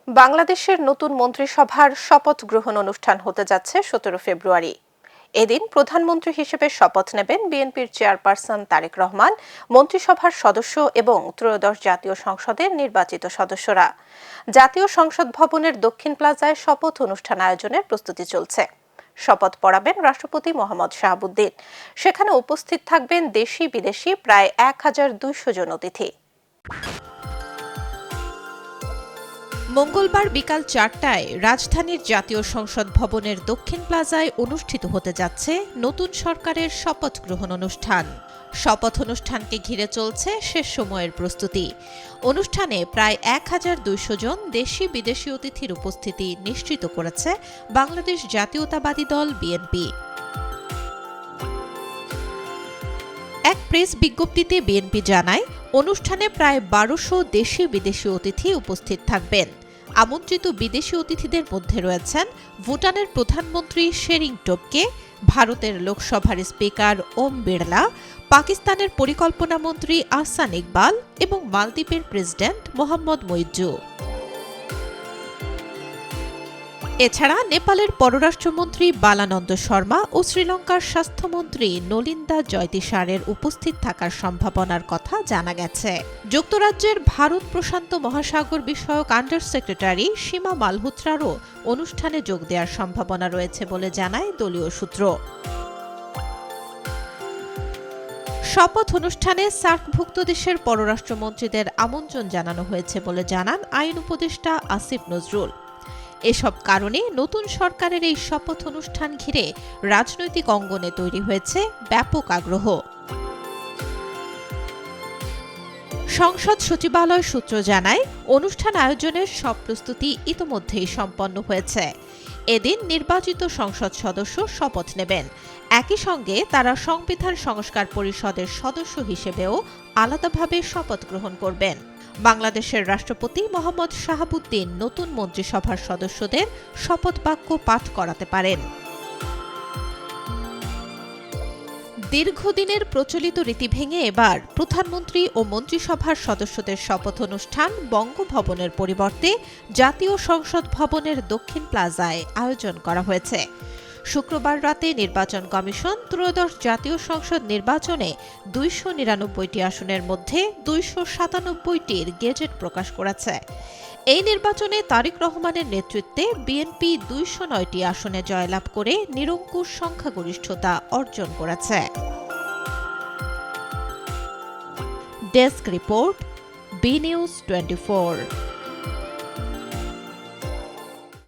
বাংলাদেশের নতুন মন্ত্রিসভার শপথ গ্রহণ অনুষ্ঠান হতে যাচ্ছে 17 ফেব্রুয়ারি। এদিন প্রধানমন্ত্রী হিসেবে শপথ নেবেন বিএনপির চেয়ারপারসন তারেক রহমান, মন্ত্রিসভার সদস্য এবং ত্রয়োদশ জাতীয় সংসদের নির্বাচিত সদস্যরা। জাতীয় সংসদ ভবনের দক্ষিণ প্লাজায় শপথ অনুষ্ঠান আয়োজনের প্রস্তুতি চলছে। শপথ পড়াবেন রাষ্ট্রপতি মোহাম্মদ শাহাবুদ্দিন। সেখানে উপস্থিত থাকবেন দেশি বিদেশি প্রায় 1200 জন অতিথি। মঙ্গলবার বিকাল 4টায় রাজধানীর জাতীয় সংসদ ভবনের দক্ষিণ প্লাজায় অনুষ্ঠিত হতে যাচ্ছে নতুন সরকারের শপথ গ্রহণ অনুষ্ঠান। শপথ অনুষ্ঠানকে ঘিরে চলছে শেষ সময়ের প্রস্তুতি। অনুষ্ঠানে প্রায় 1200 জন দেশি বিদেশি অতিথির উপস্থিতি নিশ্চিত করেছে বাংলাদেশ জাতীয়তাবাদী দল বিএনপি। এক প্রেস বিজ্ঞপ্তিতে বিএনপি জানায়, অনুষ্ঠানে প্রায় 1200 দেশি বিদেশি অতিথি উপস্থিত থাকবেন। আমন্ত্রিত বিদেশি অতিথিদের মধ্যে রয়েছেন ভুটানের প্রধানমন্ত্রী শেরিং টোবগে, ভারতের লোকসভার স্পিকার ওম বিড়লা, পাকিস্তানের পরিকল্পনা মন্ত্রী আহসান ইকবাল এবং মালদ্বীপের প্রেসিডেন্ট মোহাম্মদ মইজ্জু। এছাড়া নেপালের পররাষ্ট্রমন্ত্রী বালানন্দ শর্মা ও শ্রীলঙ্কার স্বাস্থ্যমন্ত্রী নলিন্দা জয়তিসারের উপস্থিত থাকার সম্ভাবনার কথা জানা গেছে। যুক্তরাজ্যের ভারত প্রশান্ত মহাসাগর বিষয়ক আন্ডার সেক্রেটারি সীমা মালহোত্রারও অনুষ্ঠানে যোগ দেওয়ার সম্ভাবনা রয়েছে বলে জানায় দলীয় সূত্র। শপথ অনুষ্ঠানে সার্কভুক্ত দেশের পররাষ্ট্রমন্ত্রীদের আমন্ত্রণ জানানো হয়েছে বলে জানান আইন উপদেষ্টা আসিফ নজরুল। এসব কারণে নতুন সরকারের এই শপথ অনুষ্ঠান ঘিরে রাজনৈতিক অঙ্গনে তৈরি হয়েছে ব্যাপক আগ্রহ। সংসদ সচিবালয় সূত্র জানায়, অনুষ্ঠান আয়োজনের সব প্রস্তুতি ইতোমধ্যেই সম্পন্ন হয়েছে। এদিন নির্বাচিত সংসদ সদস্য শপথ নেবেন। একই সঙ্গে তারা সংবিধান সংস্কার পরিষদের সদস্য হিসেবেও আলাদাভাবে শপথ গ্রহণ করবেন। বাংলাদেশের রাষ্ট্রপতি মোহাম্মদ শাহাবুদ্দিন নতুন মন্ত্রিসভার সদস্যদের শপথ বাক্য পাঠ করাতে পারেন। দীর্ঘদিনের প্রচলিত রীতি ভেঙে এবার প্রধানমন্ত্রী ও মন্ত্রিসভার সদস্যদের শপথ অনুষ্ঠান বঙ্গভবনের পরিবর্তে জাতীয় সংসদ ভবনের দক্ষিণ প্লাজায় আয়োজন করা হয়েছে। শুক্রবার রাতে নির্বাচন কমিশন ত্রয়োদশ জাতীয় সংসদ নির্বাচনে 299টি আসনের মধ্যে 297টির গেজেট প্রকাশ করেছে। এই নির্বাচনে তারেক রহমানের নেতৃত্বে বিএনপি 209টি আসনে জয়লাভ করে নিরঙ্কুশ সংখ্যাগরিষ্ঠতা অর্জন করেছে। Desk report, B news 24।